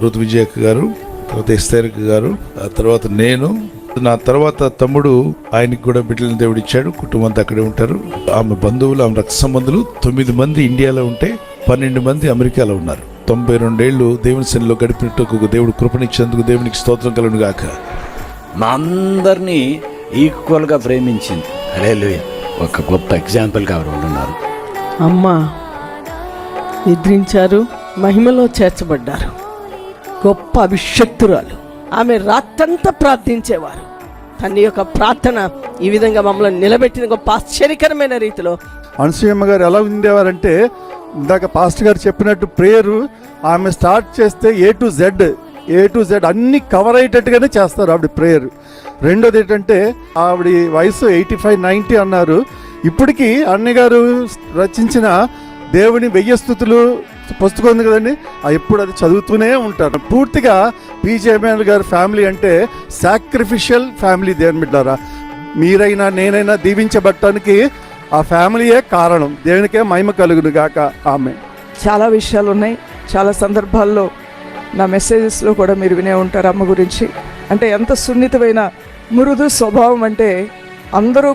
రుతు విజయక్క గారు, తర్వాత ఎస్తేరక్క గారు, ఆ తర్వాత నేను, నా తర్వాత తమ్ముడు, ఆయనకి కూడా బిడ్డలను దేవుడు ఇచ్చాడు. కుటుంబం అంతా అక్కడే ఉంటారు. ఆమె బంధువులు, ఆమె రక్త సంబంధులు 9 మంది ఇండియాలో ఉంటే 12 మంది అమెరికాలో ఉన్నారు. 92 ఏళ్ళు దేవుని సన్నిధిలో గడిపినట్టు ఒక దేవుడు కృపణించేందుకు దేవునికి స్తోత్రం కలుగును గాక. మా అందరినీ ఈక్వల్గా ప్రేమించింది. హల్లెలూయా. ఒక గొప్ప ఎగ్జాంపుల్గా ఆవిడ ఉన్నారు. అమ్మ నిద్రించారు, మహిమలో చేర్చబడ్డారు. గొప్ప అభిషక్తురాలు. ఆమె రాత్రంతా ప్రార్థించేవారు. తన యొక్క ప్రార్థన ఈ విధంగా మమ్మల్ని నిలబెట్టిన గొప్ప ఆశ్చర్యకరమైన రీతిలో. అనసూయమ్మ గారు ఎలా ఉండేవారంటే, ఇందాక పాస్టర్ గారు చెప్పినట్టు ప్రేయరు ఆమె స్టార్ట్ చేస్తే ఏ టు జెడ్ అన్ని కవర్ అయ్యేటట్టుగానే చేస్తారు ఆవిడ ప్రేయర్. రెండోది ఏంటంటే, ఆవిడ వయసు 85-90 అన్నారు. ఇప్పటికీ అన్నయ్య గారు రచించిన దేవుని 1000 స్తుతులు పుస్తకం ఉంది కదండి, ఎప్పుడు అది చదువుతూనే ఉంటారు. పూర్తిగా పీజేఎంఎల్ గారి ఫ్యామిలీ అంటే సాక్రిఫిషియల్ ఫ్యామిలీ. దేవుని బిడ్డారా, మీరైనా నేనైనా దీవించబడటానికి ఆ ఫ్యామిలీయే కారణం. దేవునికే మహిమ కలుగును గాక. ఆమె చాలా విషయాలు ఉన్నాయి. చాలా సందర్భాల్లో నా మెసేజెస్లో కూడా మీరు వినే ఉంటారు అమ్మ గురించి. అంటే ఎంత సున్నితమైన మృదు స్వభావం అంటే అందరూ